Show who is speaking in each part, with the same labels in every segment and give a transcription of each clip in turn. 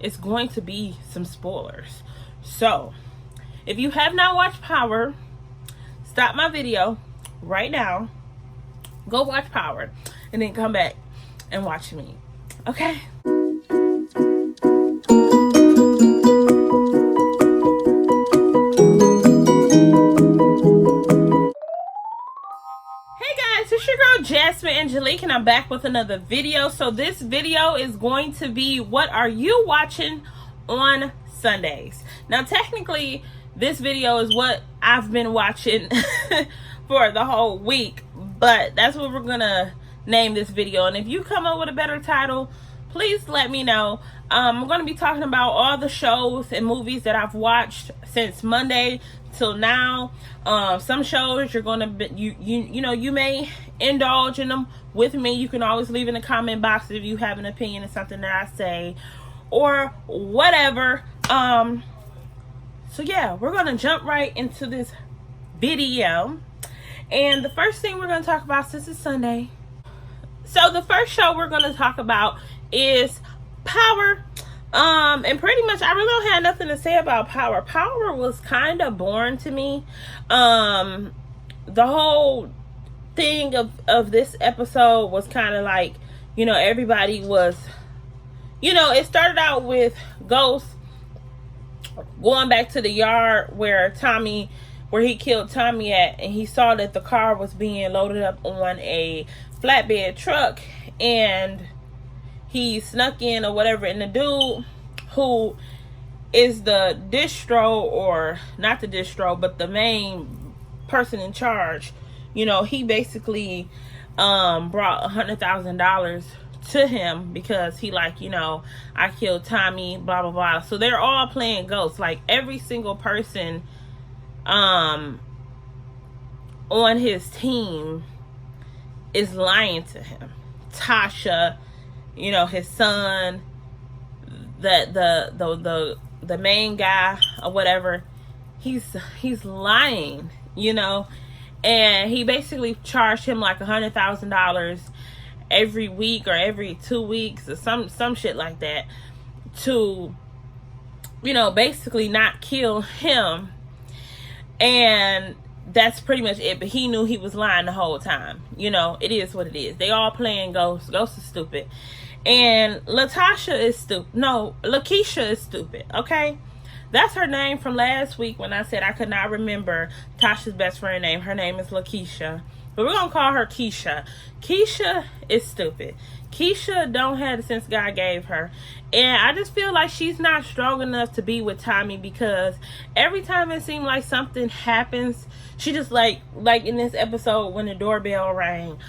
Speaker 1: it's going to be some spoilers. So if you have not watched Power, stop my video right now, go watch Power, and then come back and watch me. Okay? It's your girl Jasmine Angelique, and I'm back with another video. So this video is going to be what are you watching on Sundays. Now technically this video is what I've been watching for the whole week, but that's what we're gonna name this video. And if you come up with a better title, please let me know. I'm going to be talking about all the shows and movies that I've watched since Monday till now. Some shows you're going to be, you know, you may indulge in them with me. You can always leave in the comment box if you have an opinion of something that I say or whatever. So yeah, we're going to jump right into this video. And the first thing we're going to talk about, since it's Sunday, so the first show we're going to talk about is Power. And pretty much I really don't have nothing to say about Power. Power was kind of boring to me. The whole thing of this episode was kind of like, you know, everybody was, you know, it started out with Ghost going back to the yard where he killed Tommy at, and he saw that the car was being loaded up on a flatbed truck, and he snuck in or whatever, and the dude who is the distro, or not the distro, but the main person in charge, you know, he basically brought $100,000 to him because he, like, you know, I killed Tommy, blah blah blah. So they're all playing ghosts. Like every single person on his team is lying to him. Tasha, you know, his son, the main guy or whatever, he's lying, you know, and he basically charged him like $100,000 every week or every 2 weeks or some shit like that to, you know, basically not kill him. And that's pretty much it. But he knew he was lying the whole time. You know, it is what it is. They all playing ghosts. Ghosts is stupid. And Lakeisha is stupid. Okay? That's her name from last week when I said I could not remember Tasha's best friend name. Her name is Lakeisha. But we're going to call her Keisha. Keisha is stupid. Keisha don't have the sense God gave her. And I just feel like she's not strong enough to be with Tommy, because every time it seems like something happens, she just like in this episode when the doorbell rang,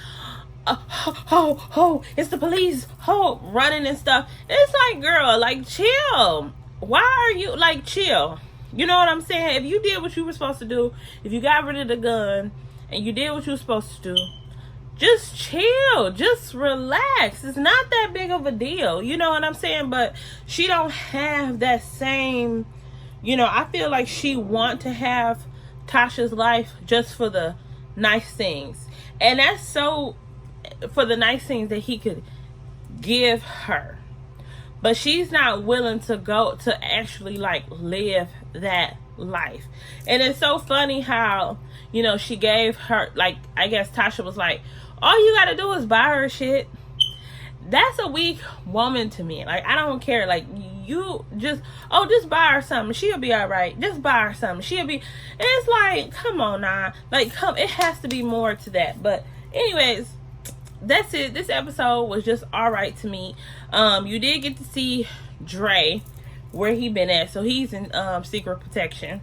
Speaker 1: it's the police, running and stuff. It's like, girl, like, chill. Why are you, like, chill? You know what I'm saying? If you did what you were supposed to do, if you got rid of the gun and you did what you were supposed to do, just chill, just relax. It's not that big of a deal, you know what I'm saying? But she don't have that same, you know, I feel like she want to have Tasha's life just for the nice things, and that's so for the nice things that he could give her, but she's not willing to go to actually like live that life. And it's so funny how, you know, she gave her, like, I guess Tasha was like, all you gotta do is buy her shit. That's a weak woman to me. Like, I don't care. Like, you just buy her something, she'll be all right. Just buy her something, she'll be. And it's like, come on now, like, it has to be more to that. But anyways, that's it. This episode was just all right to me. You did get to see Dre, where he been at. So he's in secret protection.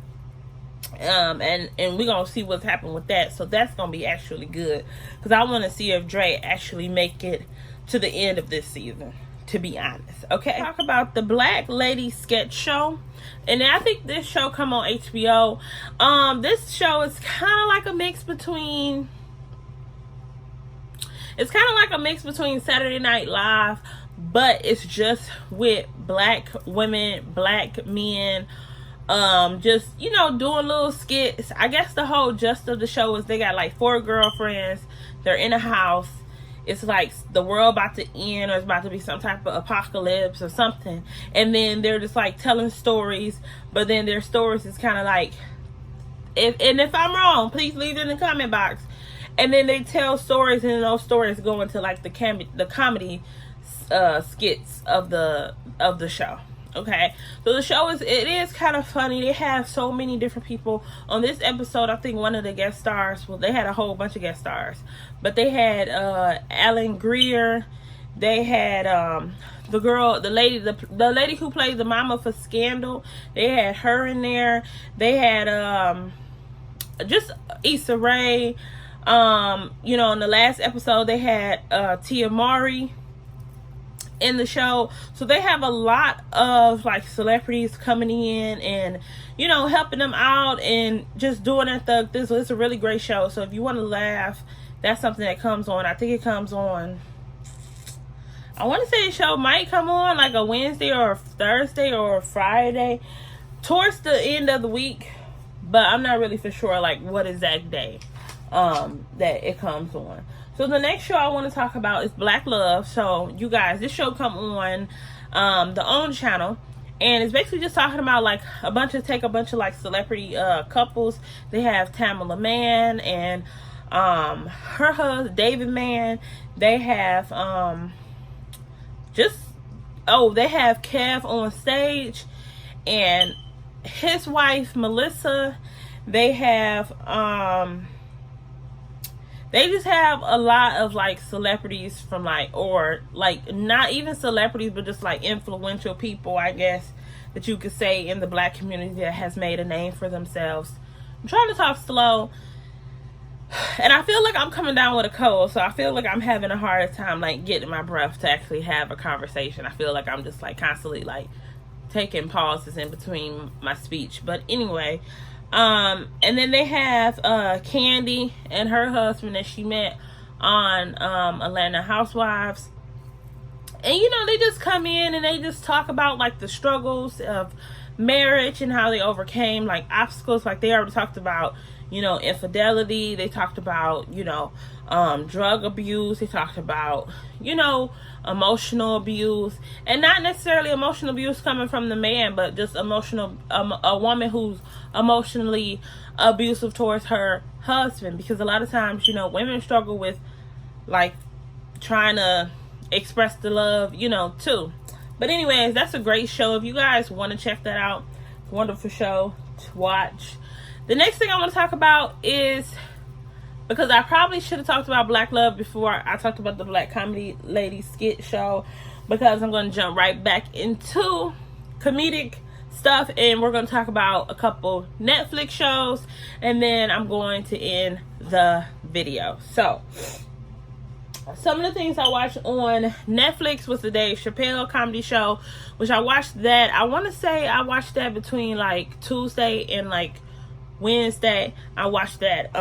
Speaker 1: And we're gonna see what's happened with that. So that's gonna be actually good, because I want to see if Dre actually make it to the end of this season, to be honest. Okay, talk about the Black Lady sketch show, and I think this show come on HBO. This show is kind of like a mix between Saturday Night Live, but it's just with black women, black men, just, you know, doing little skits. I guess the whole gist of the show is they got like 4 girlfriends, they're in a house, it's like the world about to end, or it's about to be some type of apocalypse or something, and then they're just like telling stories, but then their stories is kind of like, if I'm wrong, please leave it in the comment box. And then they tell stories, and those stories go into like the comedy skits of the show. Okay, so the show is kind of funny. They have so many different people on this episode. I think one of the guest stars, well, they had a whole bunch of guest stars, but they had Alan Greer. They had the lady who played the mama for Scandal. They had her in there. They had just Issa Rae. You know, in the last episode they had Tia Mowry in the show. So they have a lot of like celebrities coming in and, you know, helping them out and just doing their thug. It's a really great show. So if you want to laugh, that's something that comes on. I think it comes on, I want to say the show might come on like a Wednesday or a Thursday or a Friday towards the end of the week, but I'm not really for sure like what exact day that it comes on. So the next show I want to talk about is Blacklove. So you guys, this show come on the OWN channel, and it's basically just talking about like a bunch of like celebrity couples. They have Tamala Mann and her husband David Mann. They have they have Kev on stage and his wife Melissa. They have they just have a lot of like celebrities from like, or like not even celebrities, but just like influential people, I guess, that you could say in the black community that has made a name for themselves. I'm trying to talk slow, and I feel like I'm coming down with a cold, so I feel like I'm having a harder time like getting my breath to actually have a conversation. I feel like I'm just like constantly like taking pauses in between my speech. But anyway, and then they have Candy and her husband that she met on Atlanta Housewives. And you know, they just come in and they just talk about like the struggles of marriage and how they overcame like obstacles. Like they already talked about, you know, infidelity. They talked about, you know, drug abuse. They talked about, you know, emotional abuse, and not necessarily emotional abuse coming from the man, but just emotional, a woman who's emotionally abusive towards her husband, because a lot of times, you know, women struggle with like trying to express the love, you know, too. But anyways, that's a great show. If you guys want to check that out, it's a wonderful show to watch. The next thing I want to talk about is, because I probably should have talked about Blacklove before I talked about the Black Comedy Lady skit show, because I'm going to jump right back into comedic stuff, and we're going to talk about a couple Netflix shows, and then I'm going to end the video. So some of the things I watched on Netflix was the Dave Chappelle comedy show, which I watched that. I want to say I watched that between like Tuesday and like Wednesday. I watched that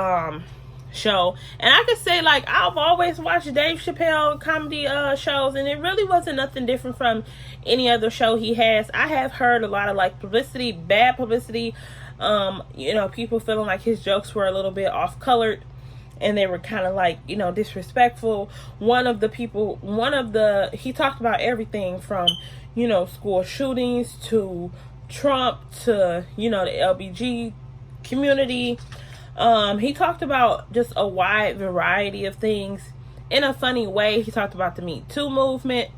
Speaker 1: show, and I could say like I've always watched Dave Chappelle comedy shows, and it really wasn't nothing different from any other show he has. I have heard a lot of like publicity, bad publicity, you know, people feeling like his jokes were a little bit off colored and they were kind of like, you know, disrespectful. He talked about everything from, you know, school shootings to Trump to, you know, the LBG community. He talked about just a wide variety of things in a funny way. He talked about the Me Too movement.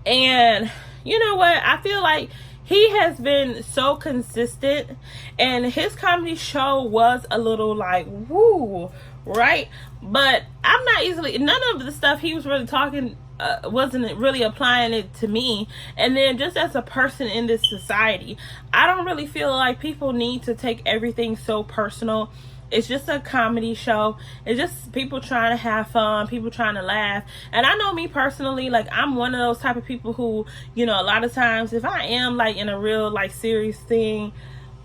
Speaker 1: And you know what? I feel like he has been so consistent, and his comedy show was a little like, woo, right? But none of the stuff he was really talking wasn't really applying it to me. And then just as a person in this society, I don't really feel like people need to take everything so personal. It's just a comedy show. It's just people trying to have fun, people trying to laugh. And I know me personally, like I'm one of those type of people who, you know, a lot of times if I am like in a real like serious thing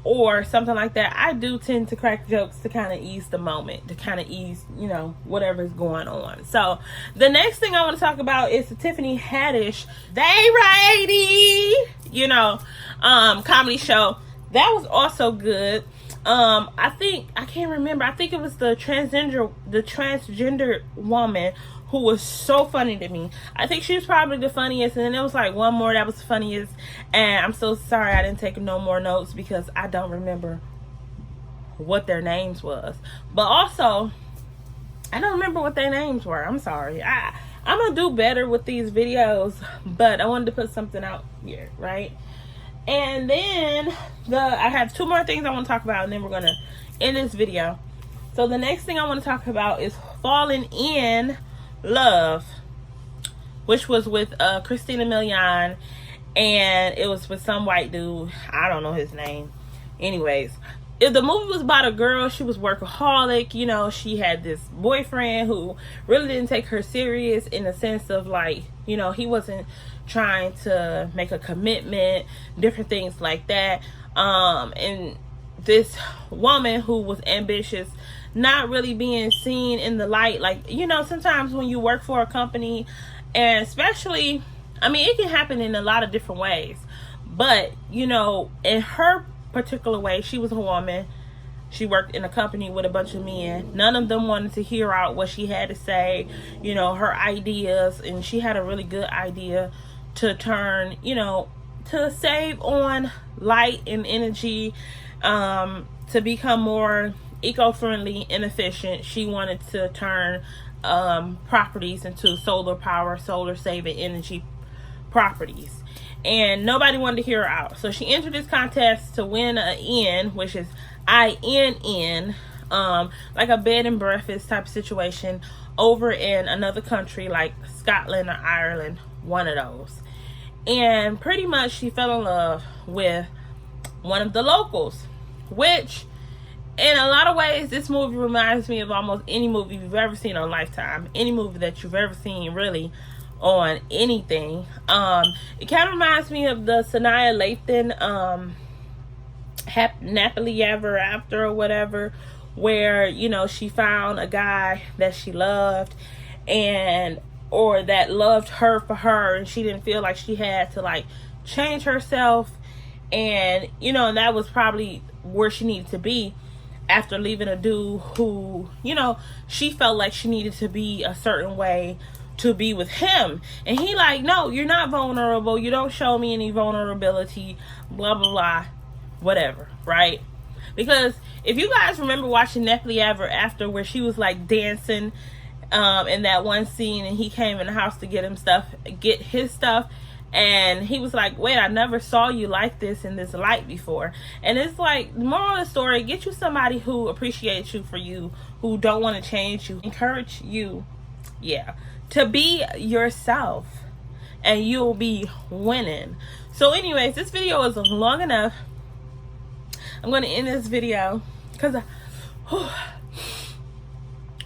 Speaker 1: or something like that, I do tend to crack jokes to kind of ease the moment, to kind of ease, you know, whatever's going on. So the next thing I want to talk about is the Tiffany Haddish WRYW, you know, comedy show. That was also good. I can't remember. I think it was the transgender woman who was so funny to me. I think she was probably the funniest, and then there was like one more that was the funniest, and I'm so sorry I didn't take no more notes because I don't remember what their names was. But also, I don't remember what their names were. I'm sorry. I'm gonna do better with these videos, but I wanted to put something out here, right? And then I have two more things I want to talk about, and then we're gonna end this video. So the next thing I want to talk about is Falling in Love, which was with Christina Milian, and it was with some white dude. I don't know his name. Anyways, the movie was about a girl. She was workaholic. You know, she had this boyfriend who really didn't take her serious, in the sense of like, you know, he wasn't trying to make a commitment, different things like that. And this woman who was ambitious, not really being seen in the light. Like, you know, sometimes when you work for a company, and especially, I mean, it can happen in a lot of different ways, but, you know, in her particular way, she was a woman. She worked in a company with a bunch of men. None of them wanted to hear out what she had to say, you know, her ideas. And she had a really good idea to turn, you know, to save on light and energy, to become more eco-friendly and efficient. She wanted to turn properties into solar power, solar saving energy properties. And nobody wanted to hear her out. So she entered this contest to win an N, which is INN, like a bed and breakfast type of situation over in another country like Scotland or Ireland, one of those. And pretty much she fell in love with one of the locals, which in a lot of ways, this movie reminds me of almost any movie you've ever seen on Lifetime, any movie that you've ever seen really on anything. It kind of reminds me of the Sanaa Lathan Happily Ever After or whatever, where, you know, she found a guy that she loved, and or that loved her for her, and she didn't feel like she had to like change herself, and, you know, and that was probably where she needed to be after leaving a dude who, you know, she felt like she needed to be a certain way to be with him. And he like, no, you're not vulnerable. You don't show me any vulnerability, blah, blah, blah, whatever, right? Because if you guys remember watching Happily Ever After, where she was like dancing in that one scene, and he came in the house to get his stuff, and he was like, wait, I never saw you like this in this light before. And it's like, the moral of the story, get you somebody who appreciates you for you, who don't want to change you, encourage you, to be yourself, and you'll be winning. So anyways, this video is long enough. I'm going to end this video because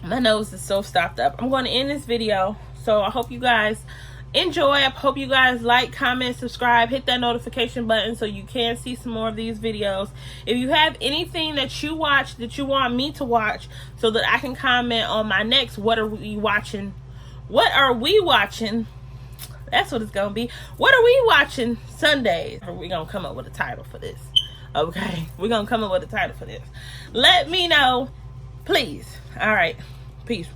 Speaker 1: my nose is so stopped up. I'm going to end this video. So I hope you guys enjoy. I hope you guys like, comment, subscribe, hit that notification button so you can see some more of these videos. If you have anything that you watch that you want me to watch, so that I can comment on my next What Are We Watching? What are we watching? That's what it's gonna be. What are we watching Sundays? We're gonna come up with a title for this. Okay, we're gonna come up with a title for this. Let me know, please. All right, peace.